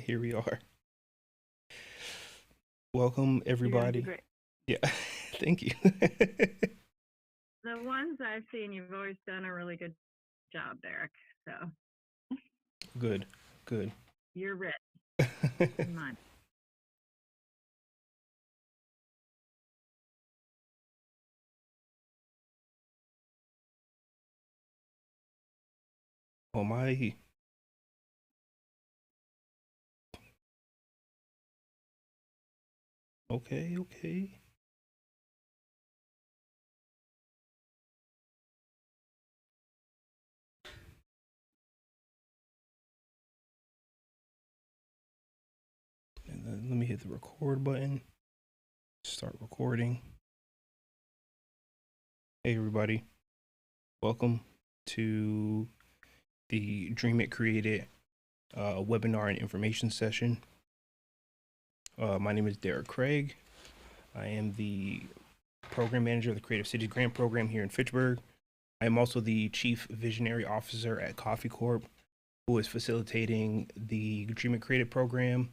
Here we are. Welcome, You're doing everybody. great. Yeah, thank you. The ones I've seen, you've always done a really good job, Derek. So Good, good. you're ready. Mine. Oh my. Okay, okay. And then let me hit the record button. Start recording. Hey, everybody. Welcome to the Dream It Created webinar and information session. My name is Derek Craig. I am the program manager of the Creative Cities Grant Program here in Fitchburg. I am also the Chief Visionary Officer at Coffee Corp, who is facilitating the Dream It Creative program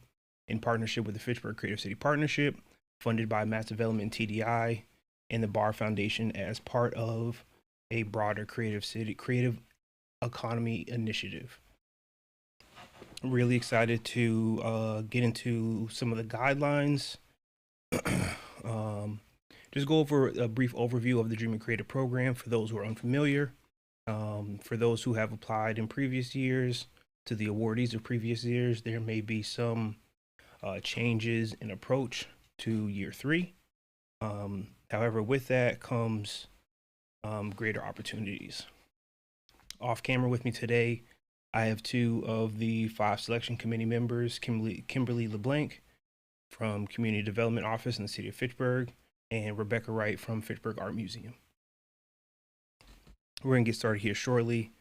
in partnership with the Fitchburg Creative City Partnership, funded by Mass Development TDI and the Bar Foundation as part of a broader creative economy initiative. I'm really excited to get into some of the guidelines. Just go over a brief overview of the Dream and Creative program for those who are unfamiliar. For those who have applied in previous years, to the awardees of previous years, there may be some changes in approach to year 3. However, with that comes greater opportunities. Off camera with me today, I have 2 of the 5 selection committee members, Kimberly LeBlanc from Community Development Office in the city of Fitchburg, and Rebecca Wright from Fitchburg Art Museum. We're gonna get started here shortly.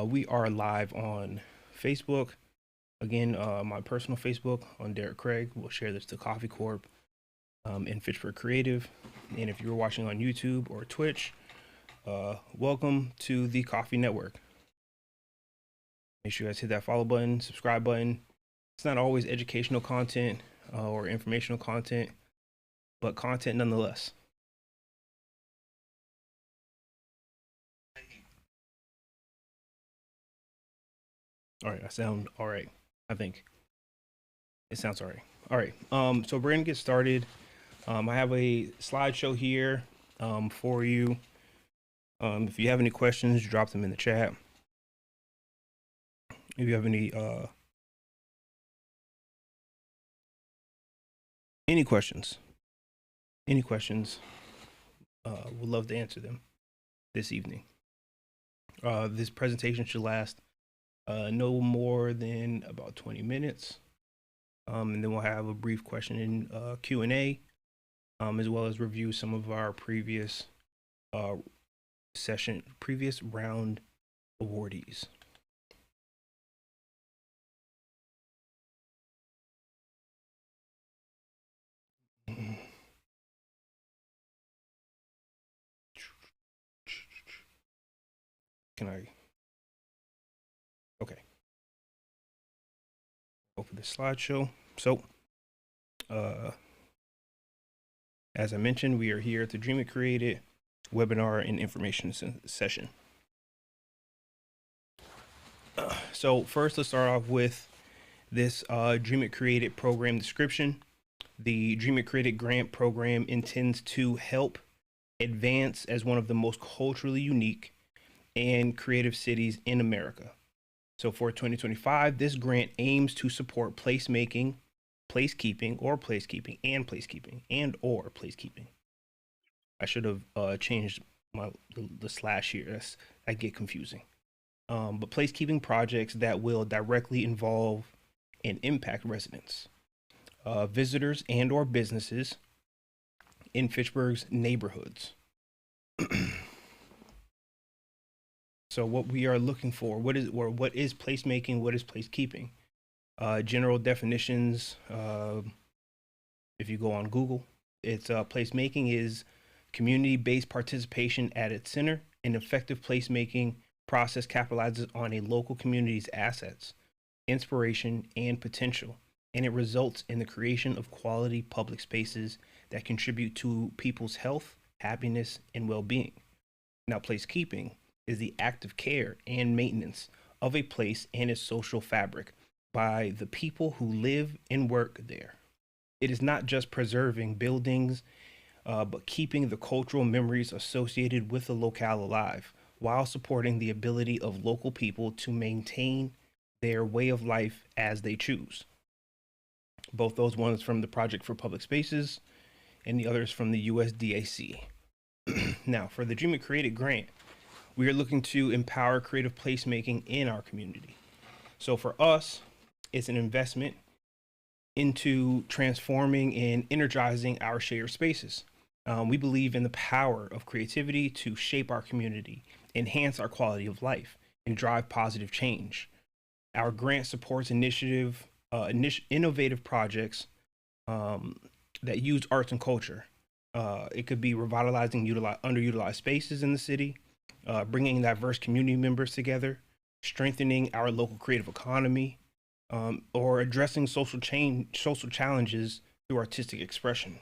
We are live on Facebook. Again, my personal Facebook on Derek Craig. We'll share this to Coffee Corp and Fitchburg Creative. And if you're watching on YouTube or Twitch, welcome to the Coffee Network. Make sure you guys hit that follow button, subscribe button. It's not always educational content or informational content, but content nonetheless. All right, I sound all right. I think it sounds all right. All right. So we're gonna get started. I have a slideshow here for you. If you have any questions, drop them in the chat. If you have any questions, we'd love to answer them this evening. This presentation should last no more than about 20 minutes. And then we'll have a brief question and Q&A, as well as review some of our previous round awardees. Can I? Okay. Open the slideshow. So, as I mentioned, we are here at the Dream It Created webinar and information session. So first, let's start off with this Dream It Created program description. The Dream It Created grant program intends to help advance as one of the most culturally unique and creative cities in America. So for 2025, this grant aims to support placemaking, placekeeping, I should have changed the slash here. I get confusing. But placekeeping projects that will directly involve and impact residents, visitors, and or businesses in Fitchburg's neighborhoods. So what we are looking for, what is placemaking, what is placekeeping? General definitions, if you go on Google, it's placemaking is community-based participation at its center. An effective placemaking process capitalizes on a local community's assets inspiration, and potential, and it results in the creation of quality public spaces that contribute to people's health, happiness, and well-being. Now, placekeeping is the active care and maintenance of a place and its social fabric by the people who live and work there. It is not just preserving buildings, but keeping the cultural memories associated with the locale alive while supporting the ability of local people to maintain their way of life as they choose. Both those ones from the Project for Public Spaces and the others from the USDAC. Now, for the Dream It Created grant, we are looking to empower creative placemaking in our community. So for us, it's an investment into transforming and energizing our shared spaces. We believe in the power of creativity to shape our community, enhance our quality of life, and drive positive change. Our grant supports innovative projects that use arts and culture. It could be revitalizing underutilized spaces in the city, bringing diverse community members together, strengthening our local creative economy, or addressing social challenges through artistic expression.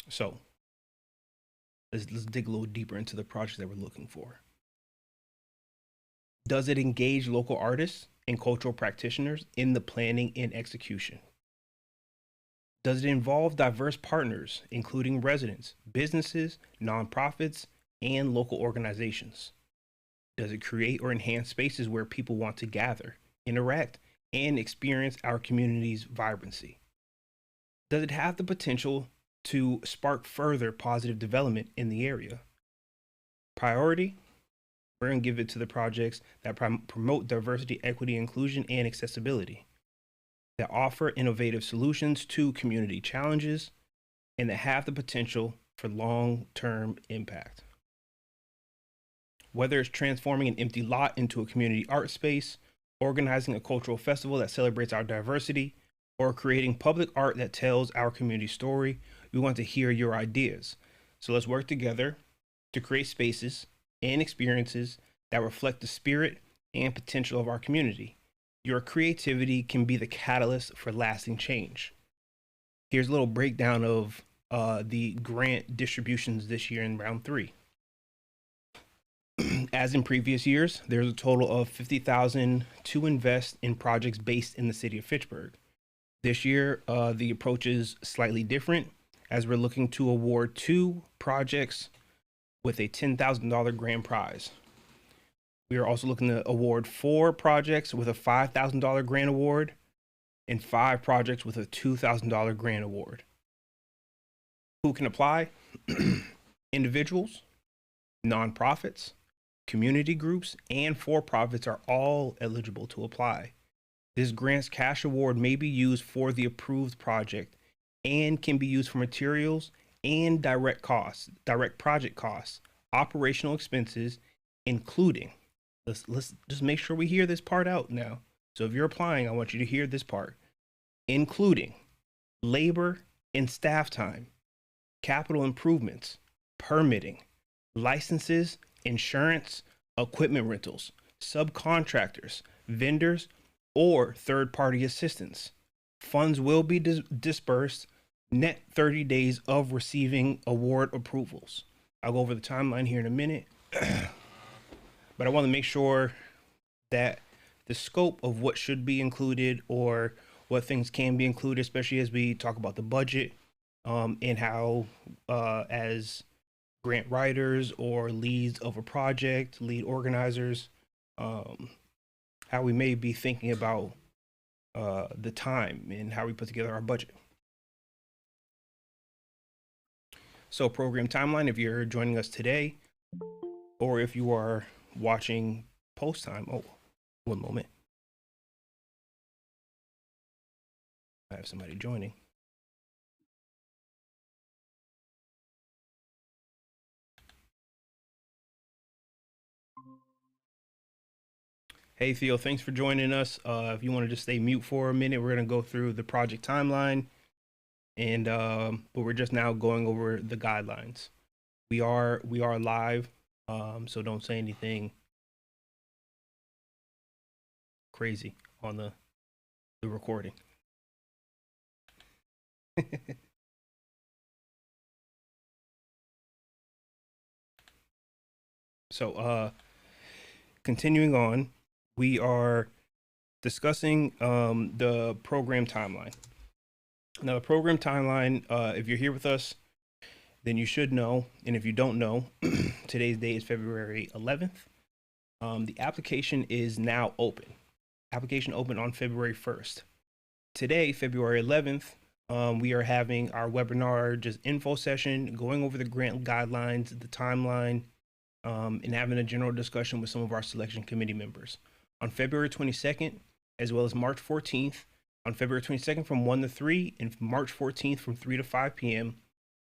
So let's dig a little deeper into the project that we're looking for. Does it engage local artists and cultural practitioners in the planning and execution? Does it involve diverse partners, including residents, businesses, nonprofits, and local organizations? Does it create or enhance spaces where people want to gather, interact, and experience our community's vibrancy? Does it have the potential to spark further positive development in the area? Priority, we're going to give it to the projects that promote diversity, equity, inclusion, and accessibility, that offer innovative solutions to community challenges, and that have the potential for long-term impact. Whether it's transforming an empty lot into a community art space, organizing a cultural festival that celebrates our diversity, or creating public art that tells our community story, we want to hear your ideas. So let's work together to create spaces and experiences that reflect the spirit and potential of our community. Your creativity can be the catalyst for lasting change. Here's a little breakdown of the grant distributions this year in round 3. As in previous years, there's a total of $50,000 to invest in projects based in the city of Fitchburg. This year, the approach is slightly different, as we're looking to award 2 projects with a $10,000 grand prize. We are also looking to award 4 projects with a $5,000 grant award and 5 projects with a $2,000 grant award. Who can apply? Individuals, nonprofits, community groups, and for-profits are all eligible to apply. This grant's cash award may be used for the approved project and can be used for materials and direct project costs, operational expenses, including, let's just make sure we hear this part out now. So if you're applying, I want you to hear this part, including labor and staff time, capital improvements, permitting, licenses, insurance, equipment rentals, subcontractors, vendors, or third-party assistance. Funds will be dispersed net 30 days of receiving award approvals. I'll go over the timeline here in a minute, but I want to make sure that the scope of what should be included or what things can be included, especially as we talk about the budget, and how as grant writers or leads of a project, lead organizers, how we may be thinking about the time and how we put together our budget. So program timeline, if you're joining us today, or if you are watching post time, oh, one moment. I have somebody joining. Hey Theo, thanks for joining us. If you want to just stay mute for a minute, we're going to go through the project timeline, and but we're just now going over the guidelines. We are live So don't say anything crazy on the recording. So continuing on, we are discussing the program timeline. Now, the program timeline, if you're here with us, then you should know. And if you don't know, today's date is February 11th. The application is now open. Application opened on February 1st. Today, February 11th, we are having our webinar, just info session, going over the grant guidelines, the timeline, and having a general discussion with some of our selection committee members. On February 22nd, as well as March 14th, on February 22nd from 1 to 3 and March 14th from 3 to 5 p.m.,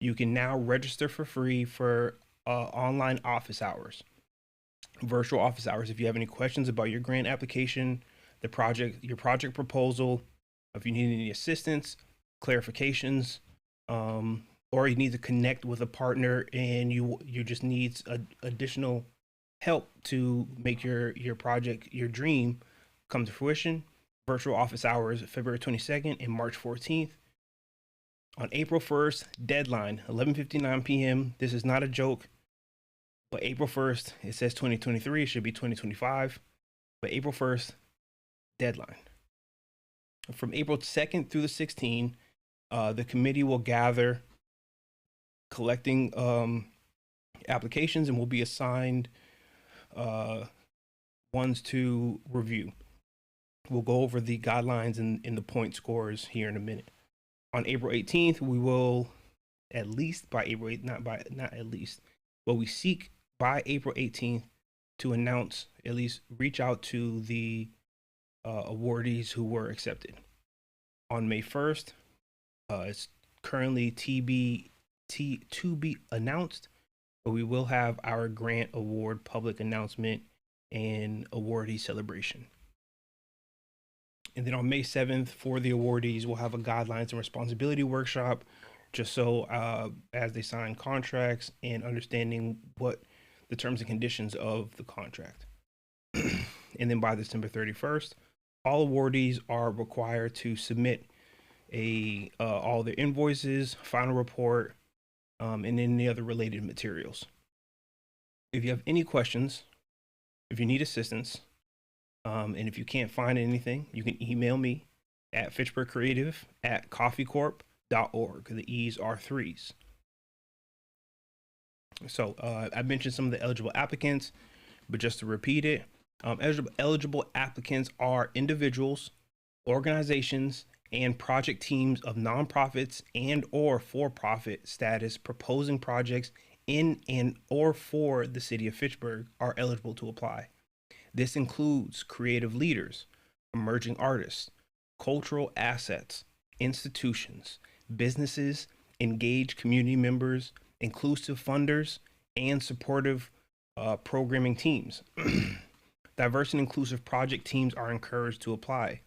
you can now register for free for online office hours, virtual office hours. If you have any questions about your grant application, the project, your project proposal, if you need any assistance, clarifications, or you need to connect with a partner and you just need additional help to make your project, your dream come to fruition, virtual office hours, February 22nd and March 14th. On April 1st, deadline, 11:59 p.m. This is not a joke, but April 1st, it says 2023, it should be 2025, but April 1st, deadline. From April 2nd through the 16th, the committee will gather collecting applications and will be assigned ones to review. We'll go over the guidelines and the point scores here in a minute. On April 18th, we will at least by April 8th, not at least, but we seek by April 18th to announce, at least reach out to the awardees who were accepted. On May 1st, it's currently to be announced, but we will have our grant award public announcement and awardee celebration. And then on May 7th, for the awardees, we'll have a guidelines and responsibility workshop, just so as they sign contracts and understanding what the terms and conditions of the contract. And then by December 31st, all awardees are required to submit all their invoices, final report, and any other related materials. If you have any questions, if you need assistance, and if you can't find anything, you can email me at fitchburgcreative@coffeecorp.org. The E's are 3s. So I mentioned some of the eligible applicants, but just to repeat it, eligible applicants are individuals, organizations, and project teams of nonprofits and or for-profit status proposing projects in and or for the city of Fitchburg are eligible to apply. This includes creative leaders, emerging artists, cultural assets, institutions, businesses, engaged community members, inclusive funders, and supportive programming teams. Diverse and inclusive project teams are encouraged to apply.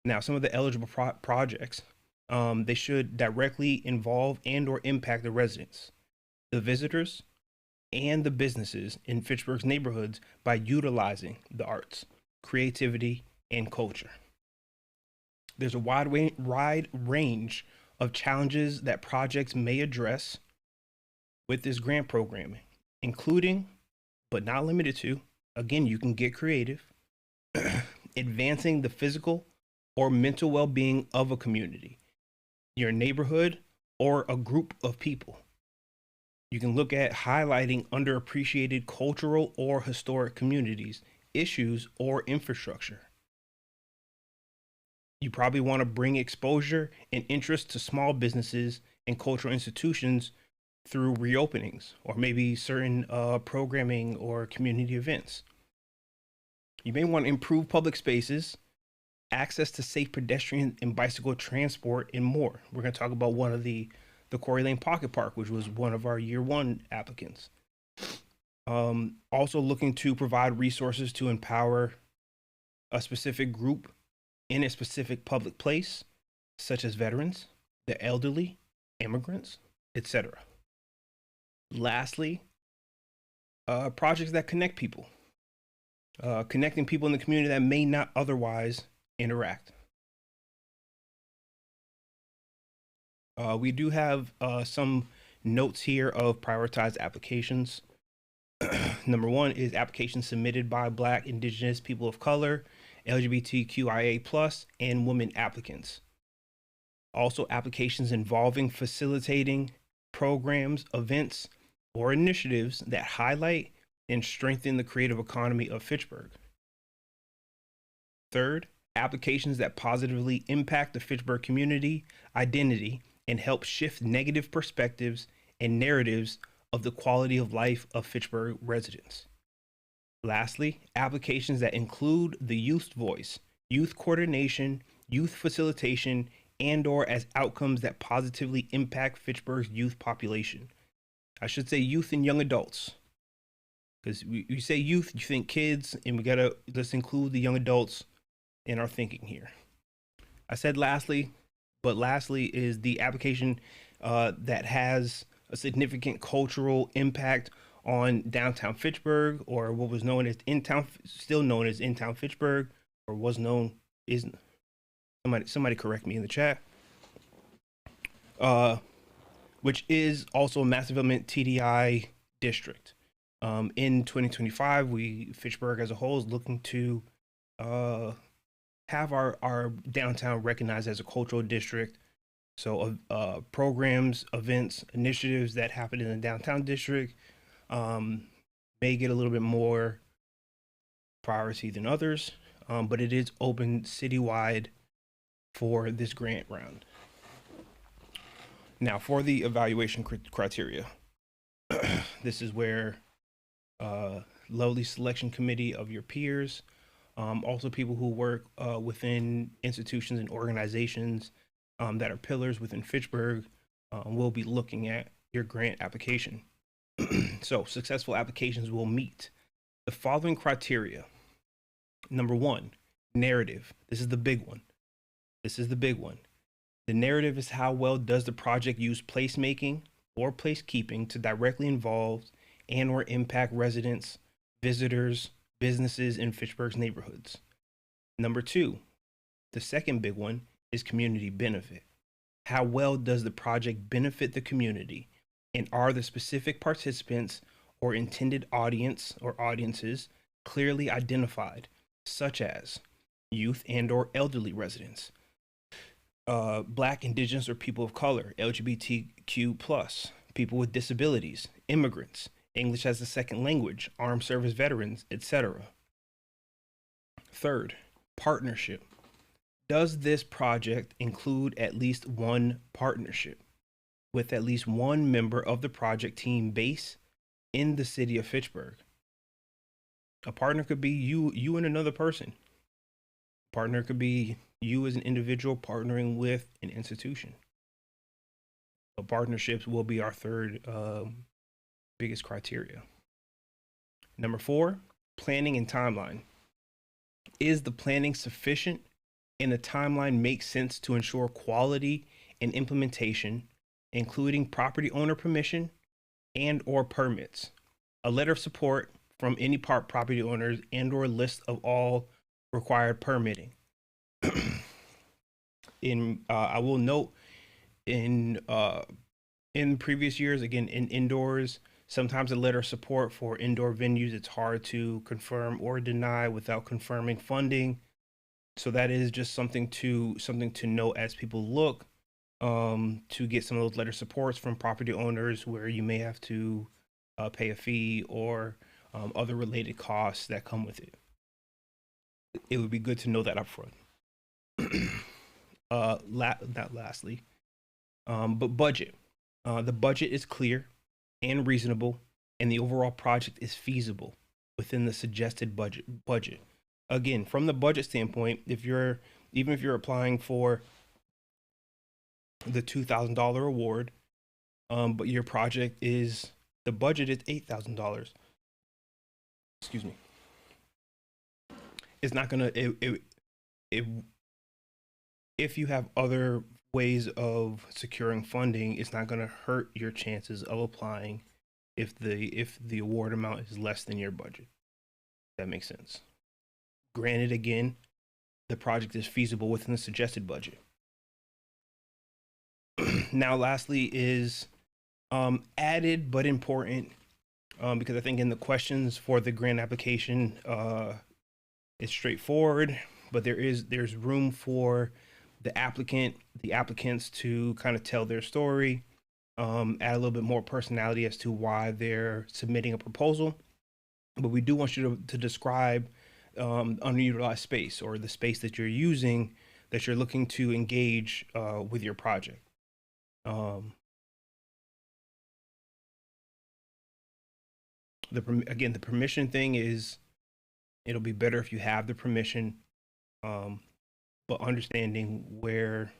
Now, some of the eligible projects, they should directly involve and or impact the residents, the visitors, and the businesses in Fitchburg's neighborhoods by utilizing the arts, creativity, and culture. There's a wide range of challenges that projects may address with this grant programming, including, but not limited to, again, you can get creative, advancing the physical or mental well-being of a community, your neighborhood, or a group of people. You can look at highlighting underappreciated cultural or historic communities, issues, or infrastructure. You probably want to bring exposure and interest to small businesses and cultural institutions through reopenings, or maybe certain programming or community events. You may want to improve public spaces, access to safe pedestrian and bicycle transport, and more. We're going to talk about one of the Quarry Lane Pocket Park, which was one of our year one applicants. Also looking to provide resources to empower a specific group in a specific public place, such as veterans, the elderly, immigrants, etc. Lastly, projects that connect people, connecting people in the community that may not otherwise interact. We do have some notes here of prioritized applications. Number one is applications submitted by Black, Indigenous, people of color, LGBTQIA+, and women applicants. Also, applications involving facilitating programs, events, or initiatives that highlight and strengthen the creative economy of Fitchburg. Third, applications that positively impact the Fitchburg community identity and help shift negative perspectives and narratives of the quality of life of Fitchburg residents. Lastly, applications that include the youth voice, youth coordination, youth facilitation, and/or as outcomes that positively impact Fitchburg's youth population. I should say youth and young adults, because we say youth, you think kids, and let's include the young adults in our thinking here. I said lastly, but lastly is the application that has a significant cultural impact on downtown Fitchburg, or what was known as still known as in-town Fitchburg, or was known is somebody correct me in the chat. Which is also a massive development TDI district. In 2025, Fitchburg as a whole is looking to have our downtown recognized as a cultural district. So programs, events, initiatives that happen in the downtown district may get a little bit more priority than others, but it is open citywide for this grant round. Now, for the evaluation criteria, this is where lovely selection committee of your peers, also people who work within institutions and organizations that are pillars within Fitchburg, will be looking at your grant application. So successful applications will meet the following criteria. Number one, narrative. This is the big one. The narrative is how well does the project use placemaking or placekeeping to directly involve and or impact residents, visitors, businesses in Fitchburg's neighborhoods. Number two, the second big one is community benefit. How well does the project benefit the community, and are the specific participants or intended audience or audiences clearly identified, such as youth and or elderly residents, Black, Indigenous, or people of color, LGBTQ+, people with disabilities, immigrants, English as a second language, armed service veterans, etc. Third, partnership. Does this project include at least one partnership with at least one member of the project team based in the city of Fitchburg? A partner could be you and another person. A partner could be you as an individual partnering with an institution. So partnerships will be our third biggest criteria. Number four, planning and timeline. Is the planning sufficient and the timeline makes sense to ensure quality and implementation, including property owner permission and or permits, a letter of support from any property owners and or list of all required permitting. I will note in previous years, again, in indoors, sometimes a letter of support for indoor venues, it's hard to confirm or deny without confirming funding. So that is just something to note as people look to get some of those letter supports from property owners, where you may have to pay a fee or other related costs that come with it. It would be good to know that up front. Not lastly, but budget. The budget is clear and reasonable, and the overall project is feasible within the suggested budget. Again, from the budget standpoint, even if you're applying for the $2,000 award, but your project is, the budget is $8,000. Excuse me. It's not gonna, if you have other ways of securing funding, it's not gonna hurt your chances of applying if the award amount is less than your budget. That makes sense. Granted, again, the project is feasible within the suggested budget. Now, lastly is added but important, because I think in the questions for the grant application, it's straightforward, but there's room for the applicants to kind of tell their story, add a little bit more personality as to why they're submitting a proposal. But we do want you to describe underutilized space, or the space that you're using, that you're looking to engage with your project. Again, the permission thing is, it'll be better if you have the permission, but understanding where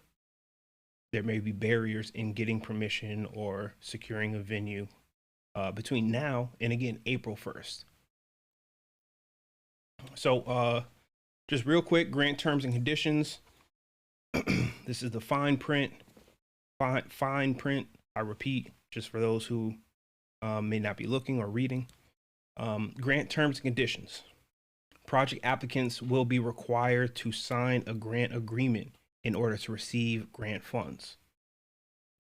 there may be barriers in getting permission or securing a venue between now and, again, April 1st. So just real quick, grant terms and conditions. This is the fine print. Fine print, I repeat, just for those who may not be looking or reading. Grant terms and conditions. Project applicants will be required to sign a grant agreement in order to receive grant funds.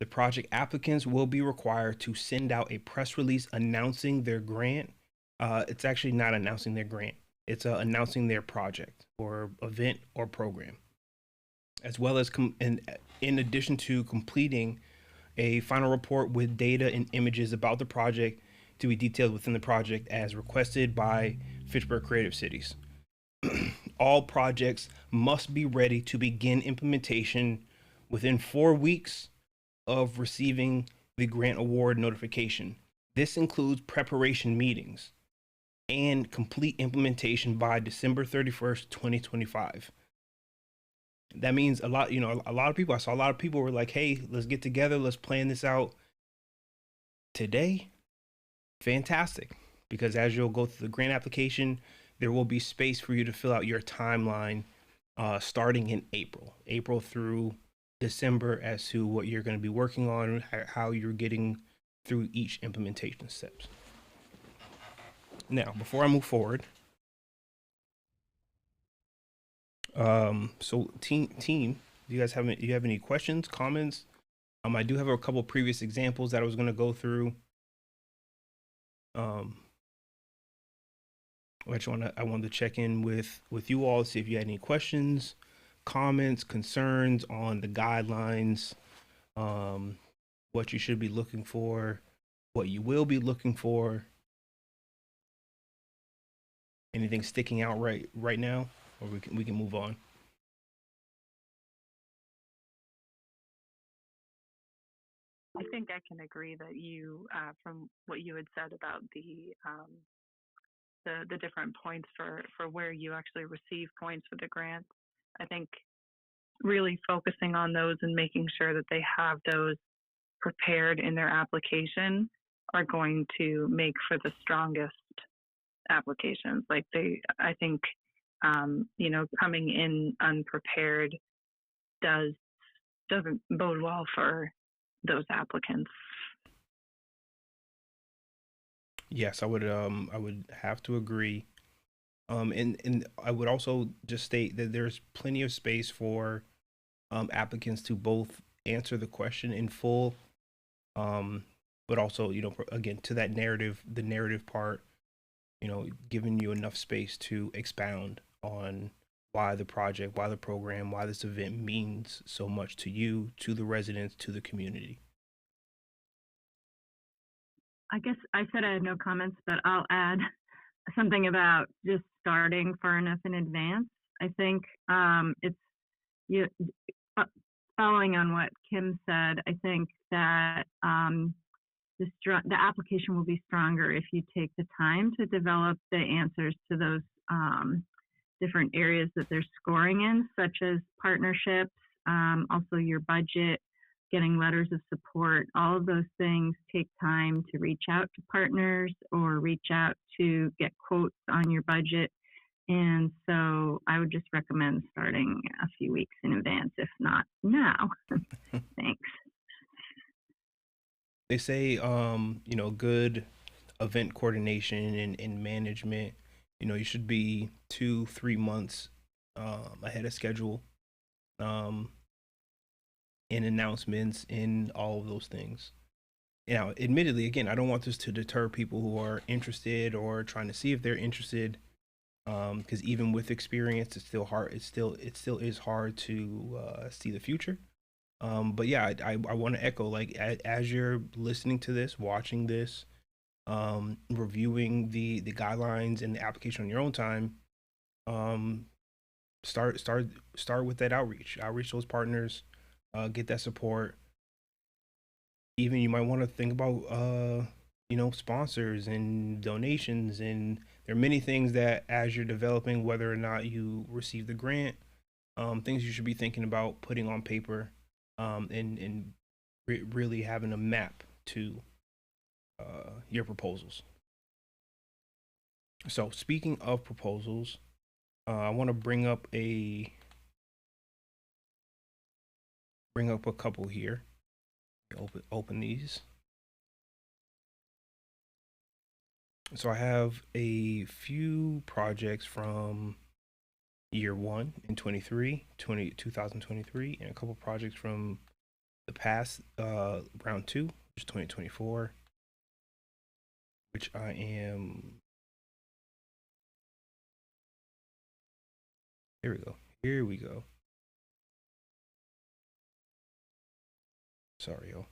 The project applicants will be required to send out a press release announcing their grant. It's actually not announcing their grant. It's announcing their project or event or program, as well as in addition to completing a final report with data and images about the project to be detailed within the project as requested by Fitchburg Creative Cities. All projects must be ready to begin implementation within 4 weeks of receiving the grant award notification. This includes preparation meetings and complete implementation by December 31st, 2025. That means a lot of people, I saw a lot of people were like, hey, let's get together, let's plan this out today. Fantastic. Because as you'll go through the grant application, there will be space for you to fill out your timeline starting in April through December, as to what you're going to be working on, how you're getting through each implementation steps. Now, before I move forward, so team, do you guys have any questions, comments? I do have a couple previous examples that I was going to go through. I wanted to check in with you all, see if you had any questions, comments, concerns on the guidelines, what you should be looking for, what you will be looking for. Anything sticking out right now, or we can move on. I think I can agree that you, from what you had said about the different points for where you actually receive points for the grants, I think really focusing on those and making sure that they have those prepared in their application are going to make for the strongest applications. Like I think, coming in unprepared doesn't bode well for those applicants. Yes, I would have to agree. And I would also just state that there's plenty of space for applicants to both answer the question in full, but also, again, to that the narrative part, giving you enough space to expound on why the project, why the program, why this event means so much to you, to the residents, to the community. I guess I said I had no comments, but I'll add something about just starting far enough in advance. I think following on what Kim said, I think that the application will be stronger if you take the time to develop the answers to those different areas that they're scoring in, such as partnerships, also your budget, getting letters of support. All of those things take time to reach out to partners or reach out to get quotes on your budget. And so I would just recommend starting a few weeks in advance, if not now. Thanks. They say, good event coordination and management. You should be 2-3 months ahead of schedule, um, in announcements, in all of those things. Now, admittedly, again, I don't want this to deter people who are interested or trying to see if they're interested, because even with experience, it's still hard. It still is hard to see the future. But yeah, I want to echo, like, as you're listening to this, watching this, reviewing the guidelines and the application on your own time, um, start with that outreach those partners, get that support. Even you might want to think about sponsors and donations, and there are many things that, as you're developing, whether or not you receive the grant, things you should be thinking about putting on paper, and really having a map to your proposals. So speaking of proposals, I want to bring up a couple here. Open these. So I have a few projects from year one in 2023, and a couple projects from the past, round two, which is 2024, which I am. Here we go. Here we go. Sorry, y'all.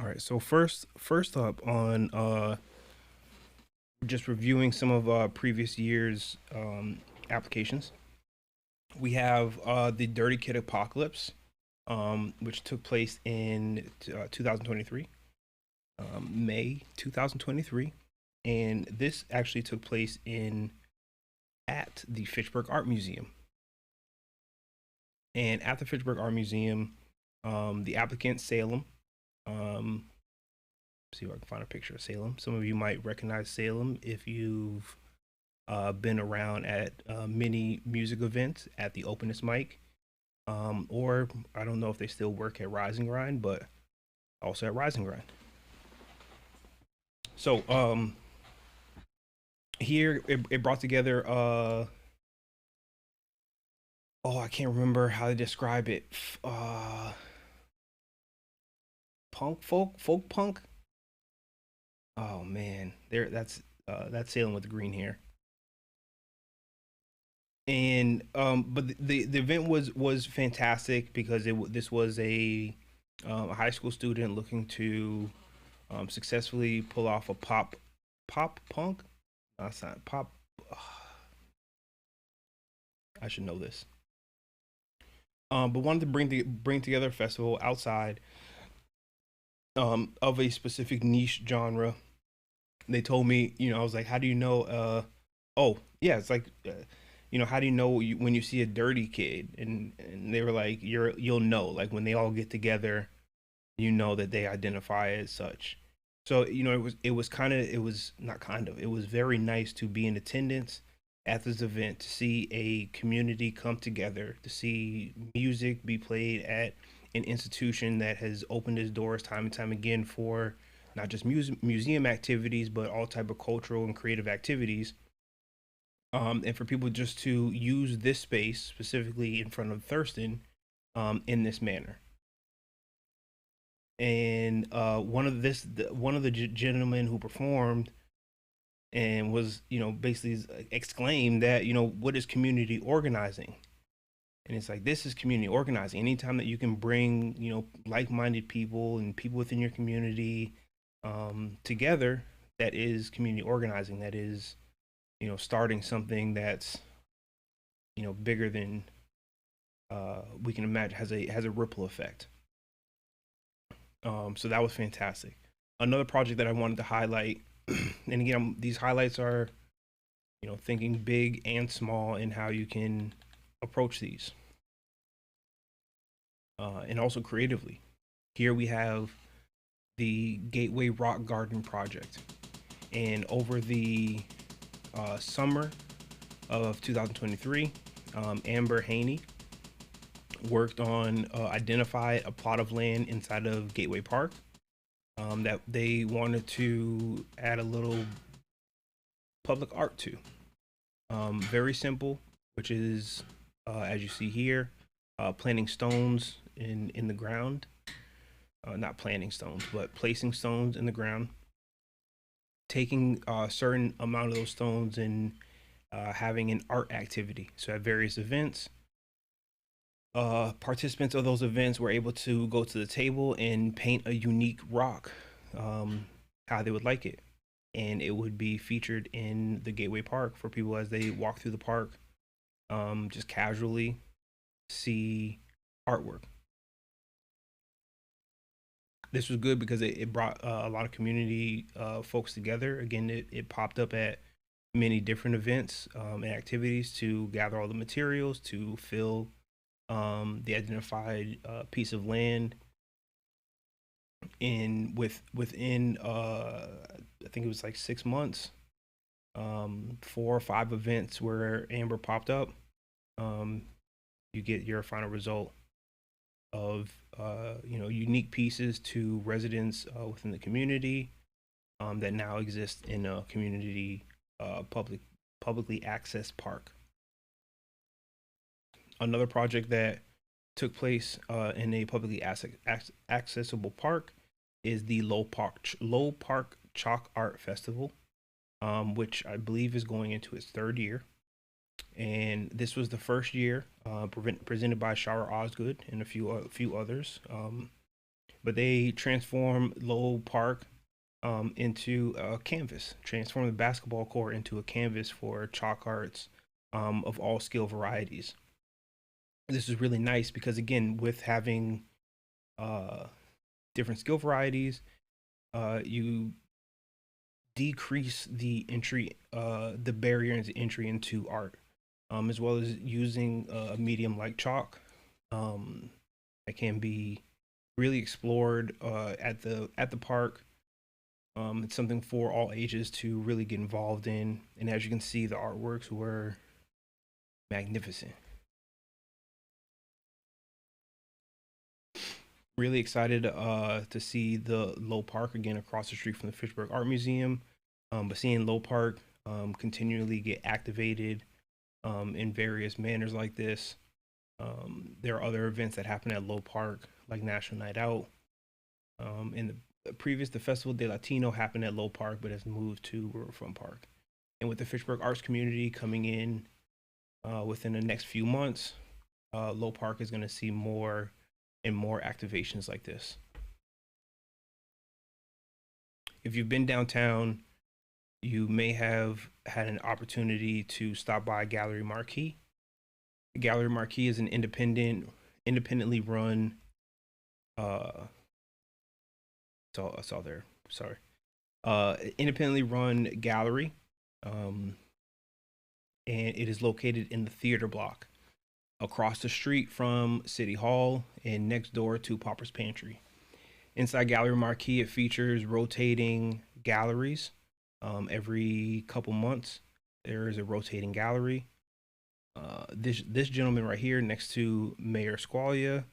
All right. So first up on just reviewing some of previous years' applications, we have the Dirty Kid Apocalypse, which took place in 2023, May 2023, and this actually took place in at the Fitchburg Art Museum. And at the Fitchburg Art Museum, the applicant Salem. See if I can find a picture of Salem. Some of you might recognize Salem if you've been around at many music events at the Openness Mic, or I don't know if they still work at Rise and Grind, but also at Rise and Grind. So here it brought together I can't remember how to describe it. Folk punk. Oh man, that's Salem with the green hair. And but the event was fantastic because this was a high school student looking to successfully pull off a pop punk. No, it's not pop. I should know this. But wanted to bring together a festival outside of a specific niche genre. They told me, I was like, how do you know? Oh yeah, it's like, how do you know when you see a dirty kid? And they were like, you'll know, like when they all get together, that they identify as such. So it was very nice to be in attendance at this event, to see a community come together, to see music be played at an institution that has opened its doors time and time again for not just museum activities, but all type of cultural and creative activities. And for people just to use this space specifically in front of Thurston, in this manner. And one of the gentlemen who performed and was, basically exclaimed that, what is community organizing? And it's like, this is community organizing. Anytime that you can bring, like-minded people and people within your community together, that is community organizing. That is, starting something that's, bigger than we can imagine, has a ripple effect. So that was fantastic. Another project that I wanted to highlight, and again, these highlights are, thinking big and small in how you can approach these. and also creatively. Here we have the Gateway Rock Garden Project. And over the summer of 2023, Amber Haney worked on identify a plot of land inside of Gateway Park that they wanted to add a little public art to. Very simple, which is, as you see here, planting stones in the ground. Not planting stones, but placing stones in the ground. Taking a certain amount of those stones and having an art activity. So at various events, participants of those events were able to go to the table and paint a unique rock, how they would like it. And it would be featured in the Gateway Park for people as they walk through the park, just casually see artwork. This was good because it brought a lot of community folks together. Again, it popped up at many different events and activities to gather all the materials to fill the identified piece of land. And within I think it was like 6 months, 4 or 5 events where Amber popped up, you get your final result of unique pieces to residents within the community that now exist in a community publicly accessed park. Another project that took place in a publicly accessible park is the Low Park Chalk Art Festival, which I believe is going into its 3rd year. And this was the first year presented by Shara Osgood and a few others. But they transformed Low Park into a canvas, transformed the basketball court into a canvas for chalk arts of all skill varieties. This is really nice because, again, with having different skill varieties, you decrease the barrier into entry into art, as well as using a medium like chalk that can be really explored at the park. It's something for all ages to really get involved in, and as you can see, the artworks were magnificent. Really excited to see the Low Park again across the street from the Fitchburg Art Museum, but seeing Low Park continually get activated in various manners like this. There are other events that happen at Low Park, like National Night Out. In the Festival de Latino happened at Low Park, but has moved to Riverfront Park. And with the Fitchburg Arts community coming in within the next few months, Low Park is going to see more and more activations like this. If you've been downtown, you may have had an opportunity to stop by Gallery Marquee. Gallery Marquee is an independently run independently run gallery, and it is located in the theater block across the street from City Hall and next door to Popper's Pantry. Inside Gallery Marquee, it features rotating galleries. Every couple months, there is a rotating gallery. This gentleman right here next to Mayor Squalia,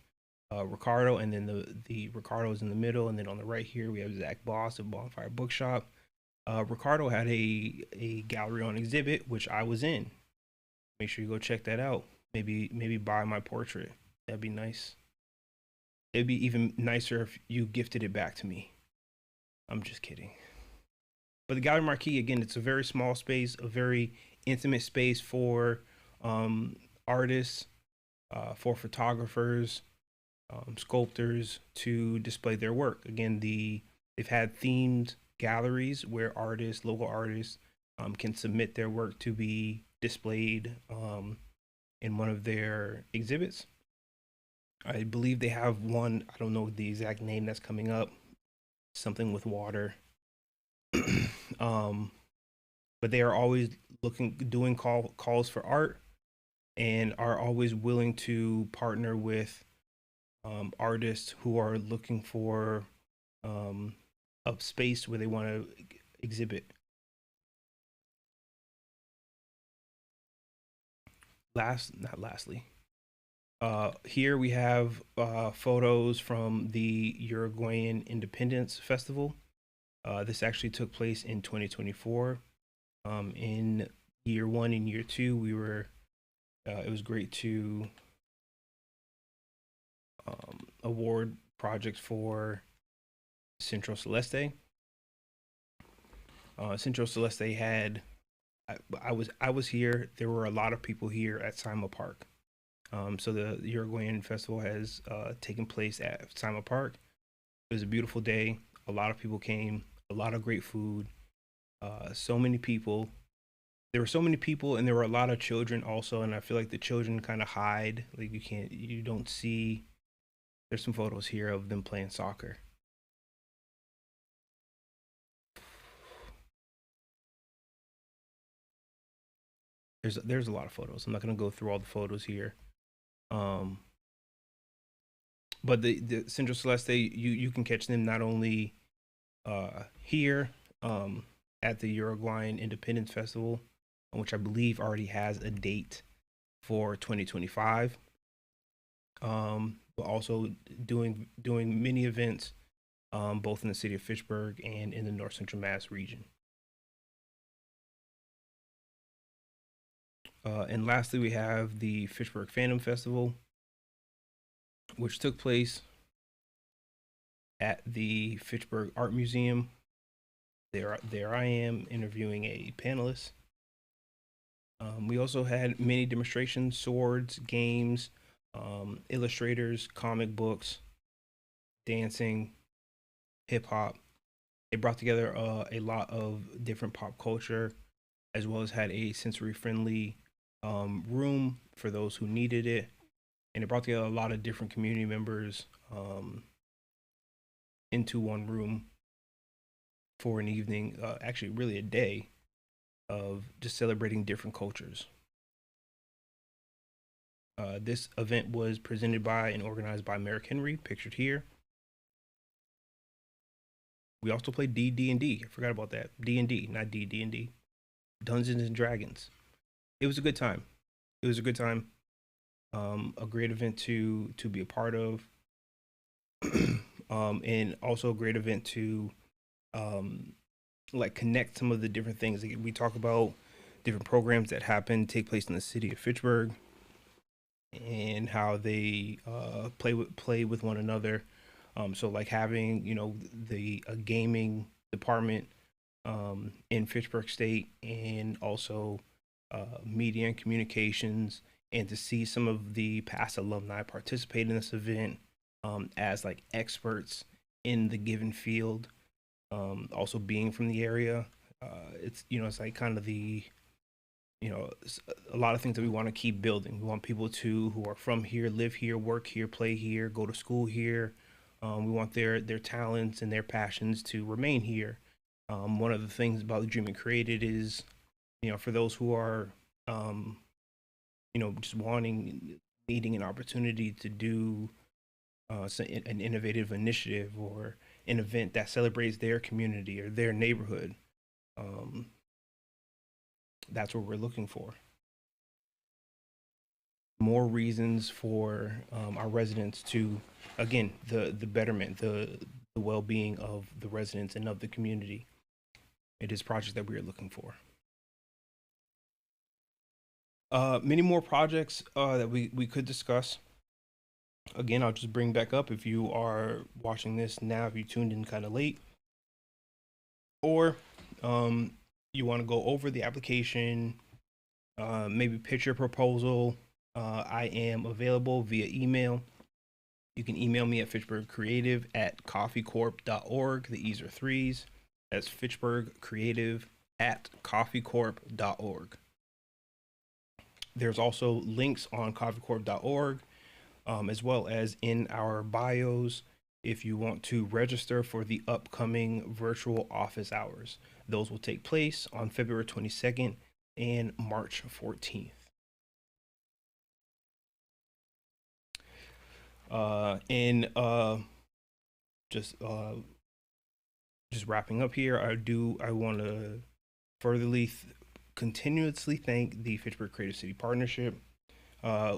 Ricardo, and then the Ricardo is in the middle, and then on the right here we have Zach Boss of Bonfire Bookshop. Ricardo had a gallery on exhibit, which I was in. Make sure you go check that out. Maybe buy my portrait. That'd be nice. It'd be even nicer if you gifted it back to me. I'm just kidding. But the Gallery Marquee, again, it's a very small space, a very intimate space for artists, for photographers, sculptors to display their work. Again, they've had themed galleries where local artists, can submit their work to be displayed in one of their exhibits. I believe they have one, I don't know the exact name that's coming up, something with water. But they are always doing calls for art, and are always willing to partner with artists who are looking for a space where they want to exhibit. Not lastly, here we have photos from the Uruguayan Independence Festival. This actually took place in 2024. In year one and year two, it was great to award projects for Centro Celeste. Centro Celeste had, I was here. There were a lot of people here at Sima Park. So the Uruguayan Festival has taken place at Sima Park. It was a beautiful day. A lot of people came. A lot of great food. So many people. There were so many people, and there were a lot of children also. And I feel like the children kind of hide. Like you don't see. There's some photos here of them playing soccer. There's a lot of photos. I'm not gonna go through all the photos here. Um, but the Central Celeste, you can catch them not only here at the Uruguayan Independence Festival, which I believe already has a date for 2025. But also doing many events both in the city of Fitchburg and in the North Central Mass region. And lastly, we have the Fitchburg Fandom Festival, which took place at the Fitchburg Art Museum. There I am interviewing a panelist. We also had many demonstrations, swords, games, illustrators, comic books, dancing, hip hop. They brought together a lot of different pop culture, as well as had a sensory friendly room for those who needed it. And it brought together a lot of different community members into one room for an evening, actually, really a day of just celebrating different cultures. This event was presented by and organized by Merrick Henry, pictured here. We also played D&D. I forgot about that. D&D, not D&D. Dungeons and Dragons. It was a good time. It was a good time. A great event to be a part of, and also a great event to like connect some of the different things. Like we talk about different programs that take place in the city of Fitchburg, and how they play with one another. So like having the gaming department in Fitchburg State, and also media and communications, and to see some of the past alumni participate in this event as like experts in the given field, also being from the area. It's like kind of the a lot of things that we want to keep building. We want people who are from here, live here, work here, play here, go to school here. We want their talents and their passions to remain here. One of the things about the Dream It Created is, for those who are, just needing an opportunity to do an innovative initiative or an event that celebrates their community or their neighborhood. That's what we're looking for. More reasons for our residents to, again, the betterment, the well-being of the residents and of the community. It is projects that we are looking for. Many more projects that we could discuss. Again, I'll just bring back up, if you are watching this now, if you tuned in kind of late, or you want to go over the application, maybe pitch your proposal, I am available via email. You can email me at fitchburgcreative@coffeecorp.org. The E's are threes. That's fitchburgcreative@coffeecorp.org. There's also links on coffeecorp.org, as well as in our bios, if you want to register for the upcoming virtual office hours. Those will take place on February 22nd and March 14th. And just wrapping up here, I want to continuously thank the Fitchburg Creative City Partnership,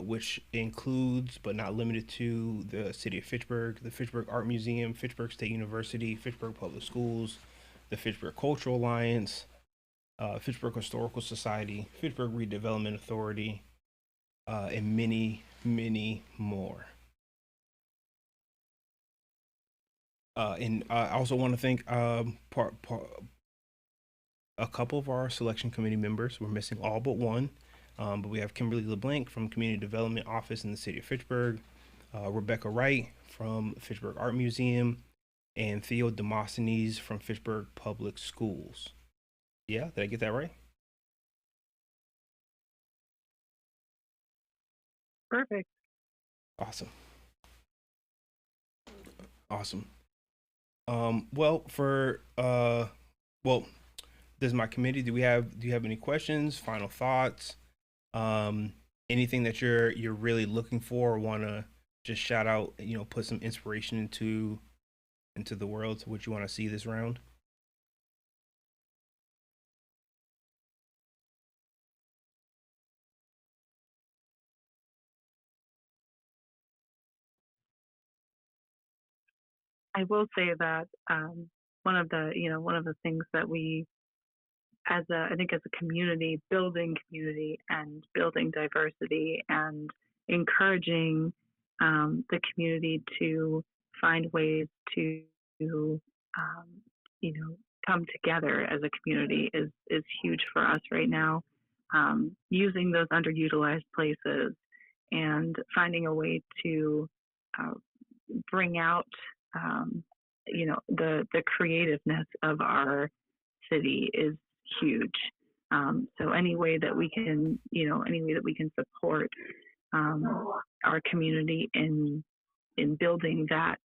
which includes but not limited to the City of Fitchburg, the Fitchburg Art Museum, Fitchburg State University, Fitchburg Public Schools, the Fitchburg Cultural Alliance, Fitchburg Historical Society, Fitchburg Redevelopment Authority, and many, many more. And I also want to thank a couple of our selection committee members. We're missing all but one, but we have Kimberly LeBlanc from Community Development Office in the City of Fitchburg, Rebecca Wright from Fitchburg Art Museum, and Theo Demosthenes from Fitchburg Public Schools. Yeah, did I get that right? Perfect. Awesome. Awesome. Well, well, does my committee, do you have any questions, final thoughts? Anything that you're really looking for or want to just shout out, put some inspiration into the world to what you want to see this round? I will say that one of the things that we, I think as a community, building community and building diversity and encouraging the community to find ways to, um, you know, come together as a community is huge for us right now. Using those underutilized places and finding a way to uh, bring out the creativeness of our city is huge. So any way that we can, any way that we can support um, our community in building that,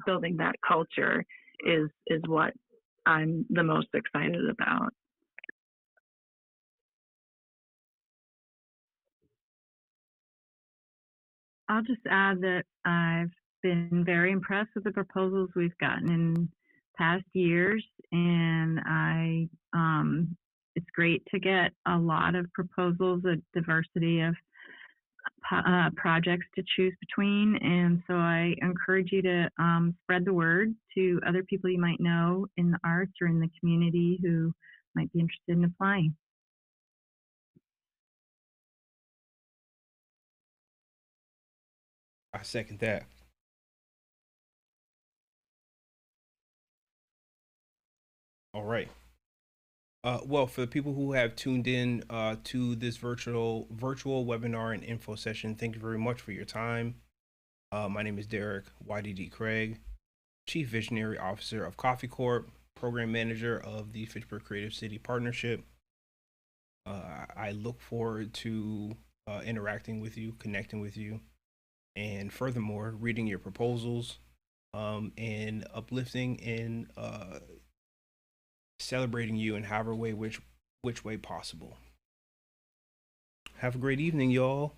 building that culture is what I'm the most excited about. I'll just add that I've been very impressed with the proposals we've gotten in past years, and it's great to get a lot of proposals, a diversity of projects to choose between. And so I encourage you to spread the word to other people you might know in the arts or in the community who might be interested in applying. I second that. All right. Well, for the people who have tuned in to this virtual webinar and info session, thank you very much for your time. My name is Derek YDD Craig, Chief Visionary Officer of Coffee Corp, Program Manager of the Fitchburg Creative City Partnership. I look forward to interacting with you, connecting with you, and furthermore, reading your proposals and uplifting and celebrating you in however way which way possible. Have a great evening, y'all.